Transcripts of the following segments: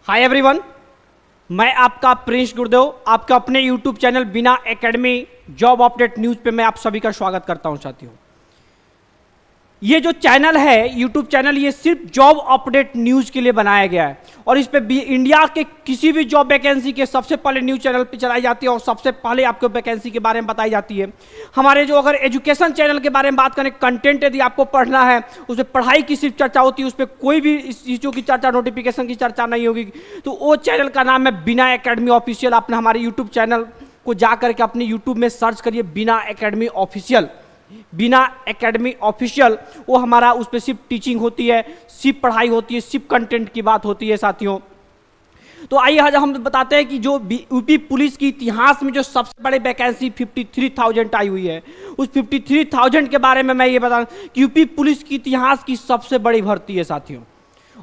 Hi everyone, मैं आपका Prince गुरुदेव आपका अपने यूट्यूब चैनल बिना एकेडमी जॉब अपडेट न्यूज़ पे मैं आप सभी का स्वागत करता हूं। साथियों, ये जो चैनल है यूट्यूब चैनल, ये सिर्फ जॉब अपडेट न्यूज़ के लिए बनाया गया है और इस पे इंडिया के किसी भी जॉब वैकेंसी के सबसे पहले न्यूज़ चैनल पे चलाई जाती है और सबसे पहले आपको वैकेंसी के बारे में बताई जाती है। हमारे जो अगर एजुकेशन चैनल के बारे में बात करें, कंटेंट यदि आपको पढ़ना है, उसमें पढ़ाई की सिर्फ चर्चा होती है, उस पर कोई भी चीज़ों की चर्चा, नोटिफिकेशन की चर्चा नहीं होगी। तो वो चैनल का नाम है बिना एकेडमी ऑफिशियल। आपने हमारे यूट्यूब चैनल को जा करके अपने यूट्यूब में सर्च करिए बिना एकेडमी ऑफिशियल। बिना एकेडमी ऑफिशियल वो हमारा, उस पर सिर्फ टीचिंग होती है, सिर्फ पढ़ाई होती है, सिर्फ कंटेंट की बात होती है। साथियों, तो आइए आज हम बताते हैं कि जो यूपी पुलिस की इतिहास में जो सबसे बड़ी वैकेंसी 53,000 आई हुई है, उस 53,000 के बारे में मैं ये बता कि यूपी पुलिस की इतिहास की सबसे बड़ी भर्ती है साथियों।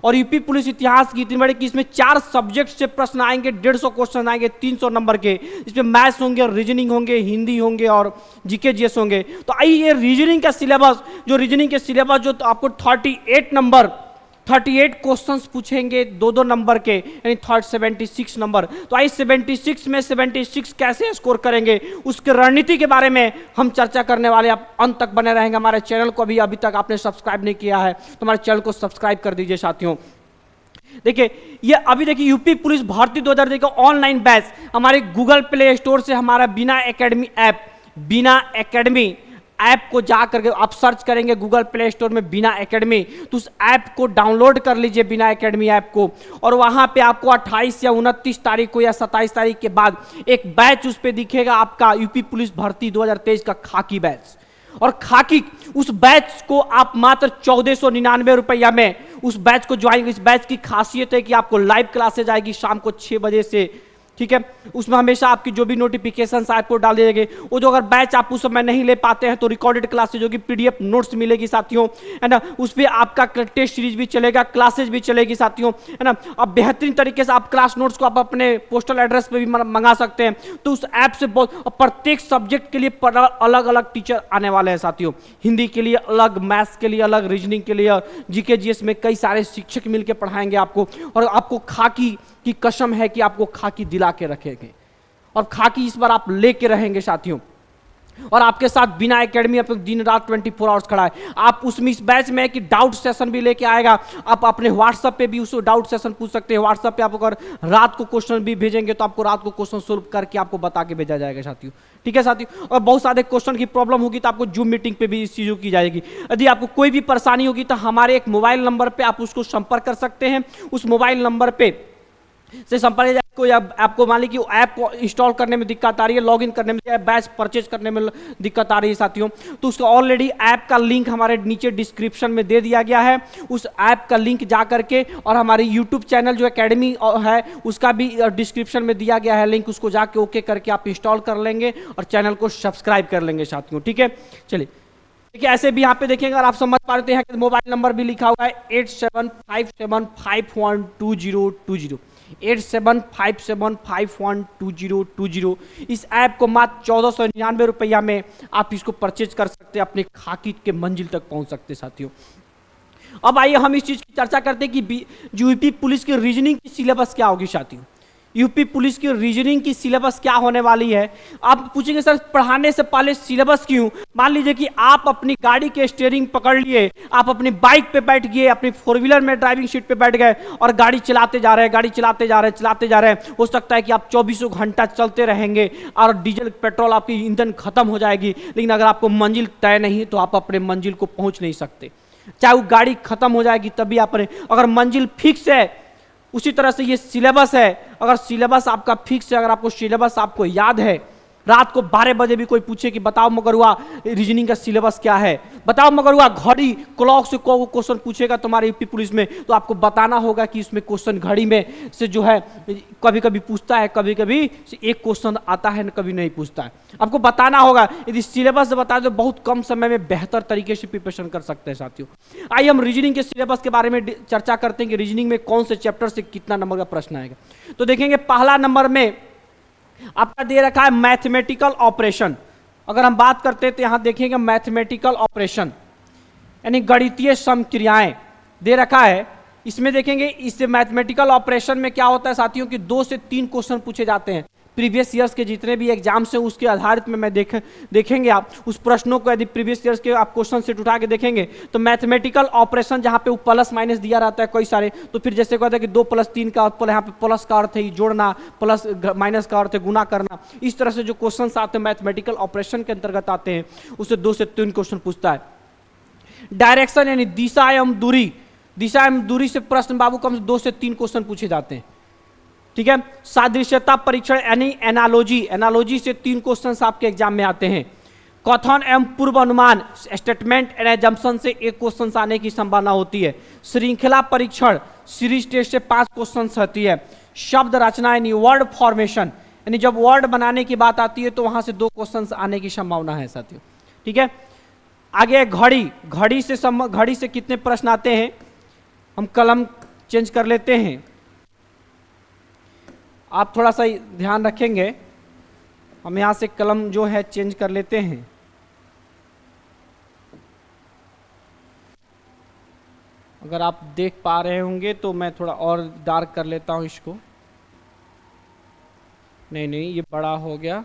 और यूपी पुलिस इतिहास की इतनी बड़ी कि इसमें 4 सब्जेक्ट से प्रश्न आएंगे, 150 क्वेश्चन आएंगे 300 नंबर के। इसमें मैथ्स होंगे, रीजनिंग होंगे, हिंदी होंगे और जीके जीएस होंगे। तो आइए ये रीजनिंग का सिलेबस, जो रीजनिंग के सिलेबस जो तो आपको 38 क्वेश्चंस पूछेंगे 2-2 नंबर के, यानी 76 नंबर। तो आइए 76 में 76 कैसे स्कोर करेंगे उसके रणनीति के बारे में हम चर्चा करने वाले। आप अंत तक बने रहेंगे। हमारे चैनल को अभी तक आपने सब्सक्राइब नहीं किया है तो हमारे चैनल को सब्सक्राइब कर दीजिए। साथियों, देखिए ये अभी देखिए यूपी पुलिस भर्ती 2023 का ऑनलाइन बैच हमारे गूगल प्ले स्टोर से हमारा बिना एकेडमी ऐप को जा करके आप सर्च करेंगे गूगल प्ले स्टोर में बिना एकेडमी, तो उस ऐप को डाउनलोड कर लीजिए बिना एकेडमी ऐप को। और वहां पे आपको 28 या 29 तारीख को या 27 तारीख के बाद एक बैच उस पे दिखेगा आपका यूपी पुलिस भर्ती 2023 का खाकी बैच। और खाकी उस बैच को आप मात्र 1499 रुपया में उस बैच को ज्वाइन। इस बैच की खासियत है कि आपको लाइव क्लासेज आएगी शाम को 6 बजे से, ठीक है। उसमें हमेशा आपकी जो भी नोटिफिकेशन आपको डाल दिए जाएंगे। वो जो अगर बैच आप उस समय नहीं ले पाते हैं तो रिकॉर्डेड क्लासेज होगी, पीडीएफ नोट्स मिलेगी साथियों, है ना। उस पर आपका टेस्ट सीरीज भी चलेगा, क्लासेज भी चलेगी साथियों, है ना। अब बेहतरीन तरीके से आप क्लास नोट्स को आप अपने पोस्टल एड्रेस पे भी मंगा सकते हैं। तो उस ऐप से बहुत प्रत्येक सब्जेक्ट के लिए अलग अलग टीचर आने वाले हैं साथियों। हिंदी के लिए अलग, मैथ्स के लिए अलग, रीजनिंग के लिए, जीके जीएस में कई सारे शिक्षक मिलकर पढ़ाएंगे आपको। और आपको खाकी की कसम है कि आपको खाकी दिला के रखेंगे और खाकी इस बार आप लेके रहेंगे साथियों। और आपके साथ बिना एकेडमी अब दिन रात 24 आवर्स खड़ा है। आप उसमें इस बैच में है कि डाउट सेशन भी लेके आएगा। आप अपने व्हाट्सएप पे भी उस डाउट सेशन पूछ सकते हैं। व्हाट्सएप पे आप अगर रात को क्वेश्चन भी भेजेंगे तो आपको रात को क्वेश्चन सोल्व करके आपको बता के भेजा जाएगा साथियों, ठीक है साथियों। और बहुत सारे क्वेश्चन की प्रॉब्लम होगी तो आपको जूम मीटिंग पे भी इस चीज़ों की जाएगी। यदि आपको कोई भी परेशानी होगी तो हमारे एक मोबाइल नंबर पर आप उसको संपर्क कर सकते हैं। उस मोबाइल नंबर पर से संपर्क को, या आपको मान लीजिए कि ऐप को इंस्टॉल करने में दिक्कत आ रही है, लॉगिन करने में या बैच परचेज करने में दिक्कत आ रही है साथियों, तो उसका ऑलरेडी ऐप का लिंक हमारे नीचे डिस्क्रिप्शन में दे दिया गया है। उस ऐप का लिंक जा करके और हमारी यूट्यूब चैनल जो एकेडमी है उसका भी डिस्क्रिप्शन में दिया गया है लिंक, उसको जाके ओके करके आप इंस्टॉल कर लेंगे और चैनल को सब्सक्राइब कर लेंगे साथियों, ठीक है। चलिए देखिए, ऐसे भी यहाँ पे देखेंगे अगर आप समझ पा रहे हैं, मोबाइल नंबर भी लिखा हुआ है 8757512020 8757512020। इस ऐप को मात्र 1499 रुपया में आप इसको परचेज कर सकते हैं, अपने खाकी के मंजिल तक पहुंच सकते साथियों। अब आइए हम इस चीज की चर्चा करते हैं कि यूपी पुलिस की रीजनिंग की सिलेबस क्या होगी साथियों। यूपी पुलिस की रीजनिंग की सिलेबस क्या होने वाली है। आप पूछेंगे सर पढ़ाने से पहले सिलेबस क्यों। मान लीजिए कि आप अपनी गाड़ी के स्टीयरिंग पकड़ लिए, आप अपनी बाइक पे बैठ गए, अपनी 4 व्हीलर में ड्राइविंग सीट पे बैठ गए और गाड़ी चलाते जा रहे हैं। हो सकता है कि आप 24 घंटा चलते रहेंगे और डीजल पेट्रोल आपकी ईंधन खत्म हो जाएगी, लेकिन अगर आपको मंजिल तय नहीं तो आप अपने मंजिल को पहुंच नहीं सकते। चाहे वो गाड़ी खत्म हो जाएगी तभी आप, अगर मंजिल फिक्स है, उसी तरह से ये सिलेबस है। अगर सिलेबस आपका फिक्स है, अगर आपको सिलेबस आपको याद है, रात को 12 बजे भी कोई पूछे कि बताओ मगरुआ रीजनिंग का सिलेबस क्या है, बताओ मगरुआ घड़ी क्लॉक से को क्वेश्चन पूछेगा तुम्हारे यूपी पुलिस में, तो आपको बताना होगा कि इसमें क्वेश्चन घड़ी में से जो है कभी कभी पूछता है, कभी कभी एक क्वेश्चन आता है, कभी नहीं पूछता है। आपको बताना होगा। यदि सिलेबस से बता दो बहुत कम समय में बेहतर तरीके से प्रिपरेशन कर सकते हैं साथियों। आइए हम रीजनिंग के सिलेबस के बारे में चर्चा करते हैं कि रीजनिंग में कौन से चैप्टर से कितना नंबर का प्रश्न आएगा। तो देखेंगे पहला नंबर में आपका दे रखा है मैथमेटिकल ऑपरेशन। अगर हम बात करते हैं तो यहां देखेंगे मैथमेटिकल ऑपरेशन यानी गणितीय समक्रियाएं दे रखा है। इसमें देखेंगे इससे मैथमेटिकल ऑपरेशन में क्या होता है साथियों कि 2 से 3 क्वेश्चन पूछे जाते हैं। प्रीवियस ईयर्स के जितने भी एग्जाम्स हैं उसके आधारित में मैं देखेंगे आप उस प्रश्नों को, यदि प्रीवियस ईयर्स के आप क्वेश्चन सेट उठा के देखेंगे तो मैथमेटिकल ऑपरेशन जहां पे वो प्लस माइनस दिया रहता है कई सारे, तो फिर जैसे कहते हैं कि 2 + 3 का यहाँ पे प्लस का अर्थ है जोड़ना, प्लस माइनस का अर्थ है गुना करना। इस तरह से जो क्वेश्चन आते हैं मैथमेटिकल ऑपरेशन के अंतर्गत आते हैं उससे 2 से 3 क्वेश्चन पूछता है। डायरेक्शन यानी दिशा एवं दूरी, दिशा एवं दूरी से प्रश्न बाबू कम से 2 से 3 क्वेश्चन पूछे जाते हैं। ठीक है। सादृश्यता परीक्षण यानी एनालॉजी, एनालॉजी से 3 क्वेश्चन आपके एग्जाम में आते हैं। कथन एवं पूर्व अनुमान, स्टेटमेंट एंड एजम्पशन से 1 क्वेश्चन आने की संभावना होती है। श्रृंखला परीक्षण, सीरीज टेस्ट से 5 क्वेश्चन आती है। शब्द रचना यानी वर्ड फॉर्मेशन, यानी जब वर्ड बनाने की बात आती है तो वहां से 2 क्वेश्चन आने की संभावना है साथियों। ठीक है। आगे घड़ी, घड़ी से कितने प्रश्न आते हैं, हम कलम चेंज कर लेते हैं, आप थोड़ा सा ध्यान रखेंगे, हम यहां से कलम जो है चेंज कर लेते हैं। अगर आप देख पा रहे होंगे तो मैं थोड़ा और डार्क कर लेता हूं इसको। नहीं ये बड़ा हो गया,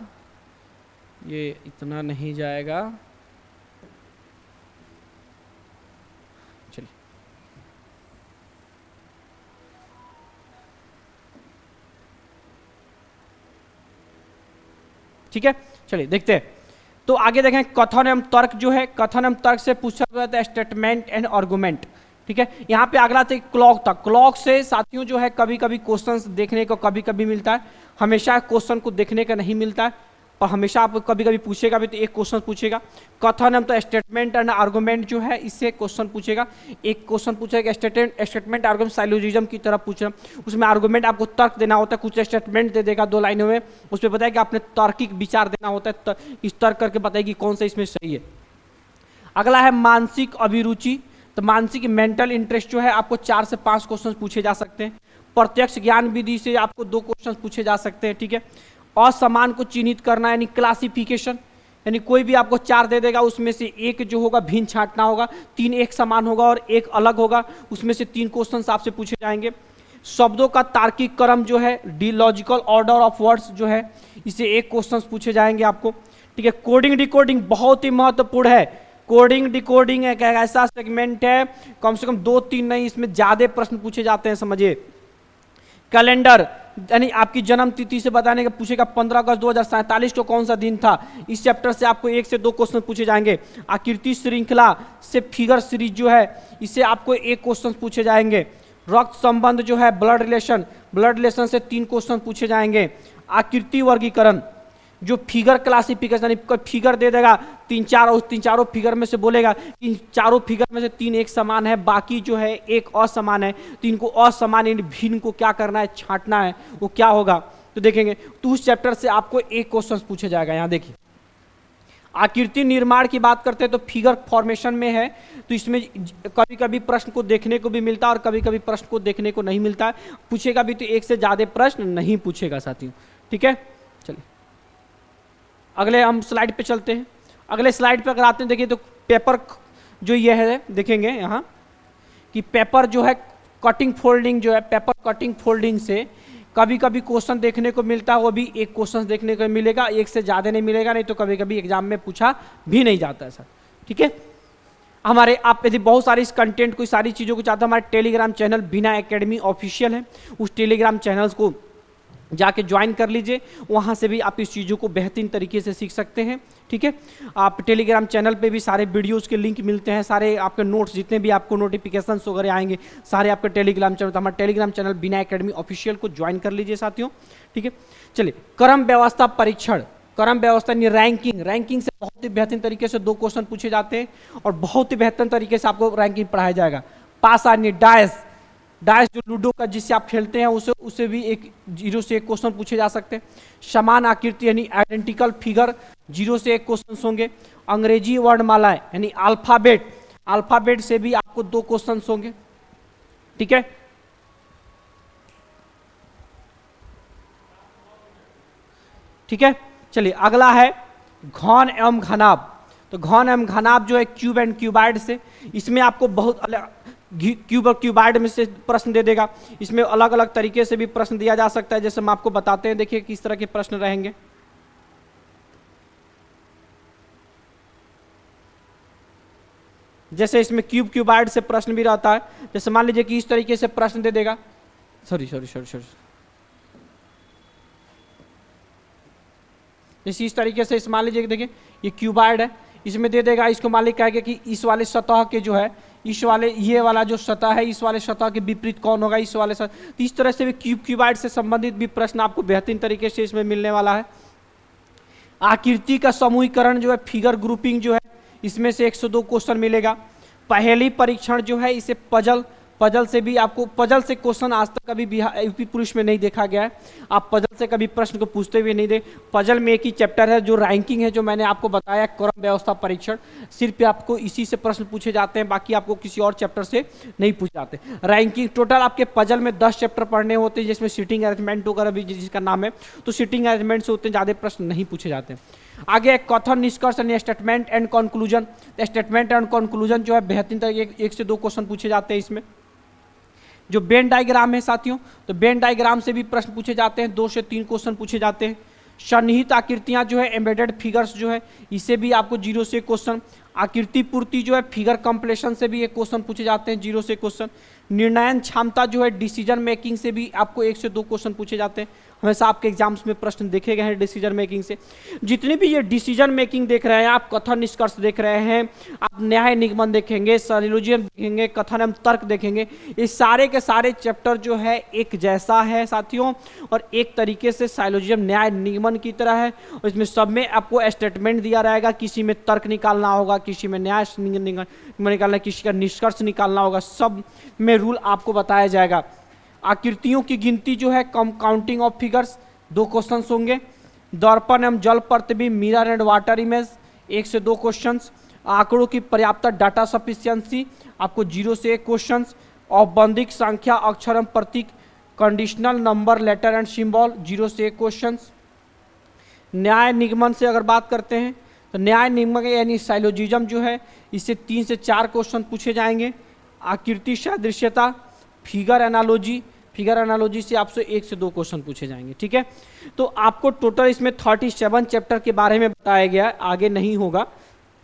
ये इतना नहीं जाएगा। चलिए ठीक है, चलिए देखते हैं। तो आगे देखें कथन एवं तर्क जो है, कथन एवं तर्क से पूछा जाता है स्टेटमेंट एंड आर्गुमेंट। ठीक है। यहाँ पे अगला था क्लॉक था, क्लॉक से साथियों जो है कभी कभी क्वेश्चंस देखने को कभी कभी मिलता है, हमेशा क्वेश्चन को देखने का नहीं मिलता है, पर हमेशा आप कभी कभी पूछेगा भी तो 1 क्वेश्चन पूछेगा। कथन एवं तो स्टेटमेंट एंड आर्गुमेंट जो है इससे क्वेश्चन पूछेगा, 1 क्वेश्चन पूछेगा। स्टेटमेंट आर्गुमेंट साइलोजिज्म की तरफ पूछना, उसमें आर्गुमेंट आपको तर्क देना होता है, कुछ स्टेटमेंट दे देगा 2 लाइनों में, उस पर बताया कि आपने तार्किक विचार देना होता है, इस तर्क करके बताएगी कौन सा इसमें सही है। अगला है मानसिक अभिरुचि, तो मानसिक मेंटल इंटरेस्ट जो है आपको 4 से 5 क्वेश्चन पूछे जा सकते हैं। प्रत्यक्ष ज्ञान विधि से आपको 2 क्वेश्चन पूछे जा सकते हैं। ठीक है। असमान को चिन्हित करना यानी क्लासिफिकेशन, यानी कोई भी आपको 4 दे देगा उसमें से 1 जो होगा भिन्न छांटना होगा, 3 एक समान होगा और 1 अलग होगा, उसमें से 3 क्वेश्चन आपसे पूछे जाएंगे। शब्दों का तार्किक क्रम जो है, लॉजिकल ऑर्डर ऑफ वर्ड्स जो है, इसे 1 क्वेश्चन पूछे जाएंगे आपको। ठीक है। कोडिंग डिकोडिंग बहुत ही महत्वपूर्ण है। कोडिंग डिकोडिंग एक ऐसा सेगमेंट है, कम से कम 2-3 नहीं, इसमें ज्यादा प्रश्न पूछे जाते हैं, समझिए। कैलेंडर यानी आपकी जन्म तिथि से बताने का पूछेगा, 15 अगस्त 2047 को कौन सा दिन था, इस चैप्टर से आपको 1 से 2 क्वेश्चन पूछे जाएंगे। आकृति श्रृंखला से फिगर सीरीज जो है इससे आपको 1 क्वेश्चन पूछे जाएंगे। रक्त संबंध जो है ब्लड रिलेशन से 3 क्वेश्चन पूछे जाएंगे। आकृति वर्गीकरण जो फिगर क्लासिफिकेशन, फिगर दे देगा 3-4 फिगर में से बोलेगा कि 4 फिगर में से 3 एक समान है, बाकी जो है 1 असमान है, तो इनको असमान यानी भिन्न को क्या करना है, छांटना है, वो क्या होगा तो देखेंगे। तो उस चैप्टर से आपको 1 क्वेश्चन पूछे जाएगा। यहाँ देखिए आकृति निर्माण की बात करते हैं तो फिगर फॉर्मेशन में है, तो इसमें कभी कभी प्रश्न को देखने को भी मिलता है और कभी कभी प्रश्न को देखने को नहीं मिलता है, पूछेगा भी तो 1 से ज्यादा प्रश्न नहीं पूछेगा साथियों। ठीक है। चलिए अगले हम स्लाइड पे चलते हैं। अगले स्लाइड पे अगर आते हैं देखिए तो पेपर जो ये है देखेंगे यहाँ कि पेपर जो है कटिंग फोल्डिंग जो है, पेपर कटिंग फोल्डिंग से कभी कभी क्वेश्चन देखने को मिलता है, वो भी 1 क्वेश्चन देखने को मिलेगा, 1 से ज़्यादा नहीं मिलेगा, नहीं तो कभी कभी एग्जाम में पूछा भी नहीं जाता है सर। ठीक है। हमारे आप यदि बहुत सारी इस कंटेंट को, सारी चीज़ों को चाहते हैं, हमारे टेलीग्राम चैनल बिना एकेडमी ऑफिशियल है, उस टेलीग्राम चैनल्स को जाके ज्वाइन कर लीजिए, वहाँ से भी आप इस चीज़ों को बेहतरीन तरीके से सीख सकते हैं। ठीक है। आप टेलीग्राम चैनल पे भी सारे वीडियोस के लिंक मिलते हैं, सारे आपके नोट्स जितने भी आपको नोटिफिकेशंस वगैरह आएंगे सारे आपके टेलीग्राम चैनल, तो हमारा टेलीग्राम चैनल बिना एकेडमी ऑफिशियल को ज्वाइन कर लीजिए साथियों। ठीक है। चलिए क्रम व्यवस्था परीक्षण, क्रम व्यवस्था यानी रैंकिंग से बहुत ही बेहतरीन तरीके से 2 क्वेश्चन पूछे जाते हैं और बहुत ही बेहतरीन तरीके से आपको रैंकिंग पढ़ाया जाएगा। पास यानी डायस जो लूडो का जिससे आप खेलते हैं उसे भी 0 से 1 क्वेश्चन पूछे जा सकते हैं। समान आकृति यानी आइडेंटिकल फिगर 0 से 1 क्वेश्चन होंगे। अंग्रेजी वर्णमाला यानी अल्फाबेट से भी आपको 2 क्वेश्चन होंगे। ठीक है। ठीक है। चलिए अगला है घन एवं घनाभ, तो घन एवं घनाभ जो है क्यूब एंड क्यूबाइड से, इसमें आपको बहुत क्यूब और क्यूबाइड में से प्रश्न दे देगा। इसमें अलग अलग तरीके से भी प्रश्न दिया जा सकता है, जैसे हम आपको बताते हैं, देखिए किस तरह के प्रश्न रहेंगे। जैसे इसमें क्यूब क्यूबाइड से प्रश्न भी रहता है, जैसे मान लीजिए कि इस तरीके से प्रश्न दे देगा, सॉरी, जैसे इस तरीके से, इस मान लीजिए कि देखिए ये क्यूबाइड है, इसमें दे देगा, इसको मान लीजिए कहेगा कि इस वाले सतह के जो है, इस वाले ये वाला जो सतह है, इस वाले सतह के विपरीत कौन होगा, इस वाले सतह। तो इस तरह से भी क्यूब क्यूबाइड से संबंधित भी प्रश्न आपको बेहतरीन तरीके से इसमें मिलने वाला है। आकृति का समूहीकरण जो है, फिगर ग्रुपिंग जो है, इसमें से 102 क्वेश्चन मिलेगा। पहेली परीक्षण जो है, इसे पजल से भी आपको, पजल से क्वेश्चन आज तक कभी यूपी पुलिस में नहीं देखा गया है। आप पजल से कभी प्रश्न को पूछते हुए नहीं दे। पजल में एक ही चैप्टर है जो रैंकिंग है, जो मैंने आपको बताया, क्रम व्यवस्था परीक्षण, सिर्फ आपको इसी से प्रश्न पूछे जाते हैं, बाकी आपको किसी और चैप्टर से नहीं पूछे जाते। रैंकिंग टोटल आपके पजल में 10 चैप्टर पढ़ने होते हैं, जिसमें सीटिंग अरेंजमेंट वगैरह भी जिसका नाम है, तो सीटिंग अरेंजमेंट से उतने ज़्यादा प्रश्न नहीं पूछे जाते। आगे कथन, निष्कर्ष यानी statement and conclusion. Statement and conclusion जो है बेहतरीन तरीके 1 से 2 क्वेश्चन पूछे जाते हैं इसमें। जो वेन डायग्राम है साथियों, तो वेन डायग्राम से भी प्रश्न पूछे जाते हैं, 2 से 3 क्वेश्चन पूछे जाते हैं। सन्निहित आकृतियां जो है, एम्बेडेड फिगर्स जो है, इसे भी आपको 0 से क्वेश्चन। आकृति पूर्ति जो है, फिगर कंप्लेशन से भी 1 क्वेश्चन पूछे जाते हैं, 0 से क्वेश्चन। निर्णयन क्षमता जो है, डिसीजन मेकिंग से भी आपको 1 से 2 क्वेश्चन पूछे जाते हैं। हमेशा आपके एग्जाम्स में प्रश्न देखे गए हैं डिसीजन मेकिंग से। जितनी भी ये डिसीजन मेकिंग देख रहे हैं आप, कथन निष्कर्ष देख रहे हैं आप, न्याय निगमन देखेंगे, सैलोजियम देखेंगे, कथन एवं तर्क देखेंगे, ये सारे के सारे चैप्टर जो है एक जैसा है साथियों, और एक तरीके से सैलोजियम न्याय निगमन की तरह है। और इसमें सब में आपको स्टेटमेंट दिया रहेगा, किसी में तर्क निकालना होगा, किसी में न्याय निकालना, किसी का निष्कर्ष निकालना होगा, सब में रूल आपको बताया जाएगा। आकृतियों की गिनती जो है, काउंटिंग ऑफ फिगर्स, 2 क्वेश्चन होंगे। दर्पण एवं जल प्रतिबिंब, मिरर एंड वाटर इमेज, 1 से 2 क्वेश्चंस। आंकड़ों की पर्याप्त डाटा सफिशिएंसी, आपको 0 से 1 क्वेश्चंस। औपबंधिक संख्या, अक्षर एवं प्रतीक, conditional number, letter and symbol, 0 से 1 क्वेश्चंस। न्याय निगमन से अगर बात करते हैं, तो न्याय निगमन यानी साइलोजिज्म जो है, इससे 3 से 4 क्वेश्चन पूछे जाएंगे। आकृति सादृश्यता, फिगर एनालॉजी से आपसे 1 से 2 क्वेश्चन पूछे जाएंगे। ठीक है, तो आपको टोटल इसमें 37 चैप्टर के बारे में बताया गया है, आगे नहीं होगा।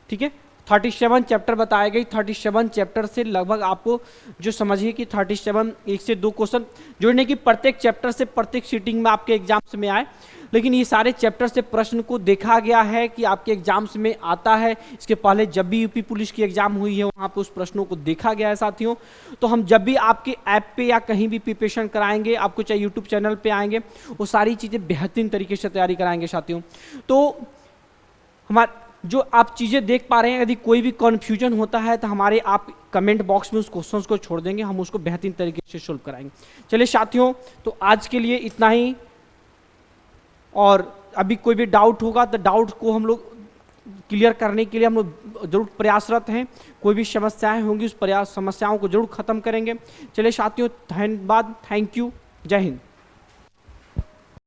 ठीक है, 37 चैप्टर बताए गए। 37 चैप्टर से लगभग आपको जो समझिए कि 37 1 से 2 क्वेश्चन जोड़ने की, प्रत्येक चैप्टर से प्रत्येक सीटिंग में आपके एग्जाम्स में आए, लेकिन ये सारे चैप्टर से प्रश्न को देखा गया है कि आपके एग्जाम्स में आता है। इसके पहले जब भी यूपी पुलिस की एग्जाम हुई है, वहाँ पे उस प्रश्नों को देखा गया है साथियों। तो हम जब भी आपके ऐप पे या कहीं भी प्रिपरेशन कराएंगे, आपको चाहे यूट्यूब चैनल पे आएंगे, वो सारी चीज़ें बेहतरीन तरीके से तैयारी कराएंगे साथियों। तो हमारे जो आप चीज़ें देख पा रहे हैं, यदि कोई भी कन्फ्यूजन होता है तो हमारे आप कमेंट बॉक्स में उस क्वेश्चन को छोड़ देंगे, हम उसको बेहतरीन तरीके से सोल्व कराएंगे। चलिए साथियों, तो आज के लिए इतना ही, और अभी कोई भी डाउट होगा तो डाउट को हम लोग क्लियर करने के लिए हम लोग जरूर प्रयासरत हैं। कोई भी समस्याएं होंगी, उस समस्याओं को जरूर खत्म करेंगे। चलिए साथियों, धन्यवाद, थैंक यू, जय हिंद।